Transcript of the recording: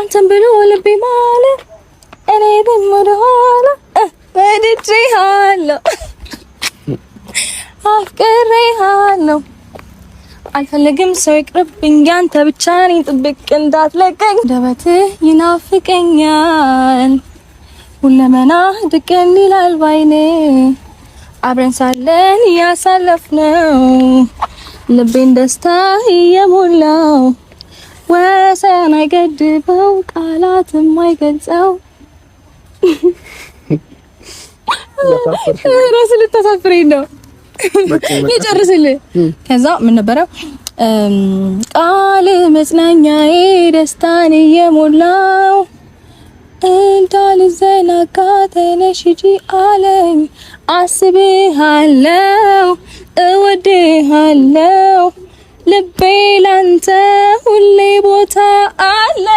አንተን ብሎ ልቤ ማለት እኔ በመደኋላ ወድጄሃለሁ አፍቅሬሃለሁ አልፈልግም ሰው ይቅርብኝ ያንተ ብቻ ነኝ ጥብቅ እንዳትለቀኝ ደበትህ ይናፍቀኛል ሁለመና ድቅን ይላል ባይኔ አብረን ሳለን ያሳለፍነው ልቤን ደስታ እየሞላው ወሰን አይገድበው ቃላትም አይገልጸው ራስ ልታሳፍረኝ ነው ይጨርስልህ ከዛ ምን ነበረ ቃል መጽናኛዬ ደስታን እየሞላው እንዳልዘናጋ ተነሽ ሂጂ አለኝ አስብሃለሁ እወድሃለሁ ልቤ ላንተ ሁሌ ቦታ አለ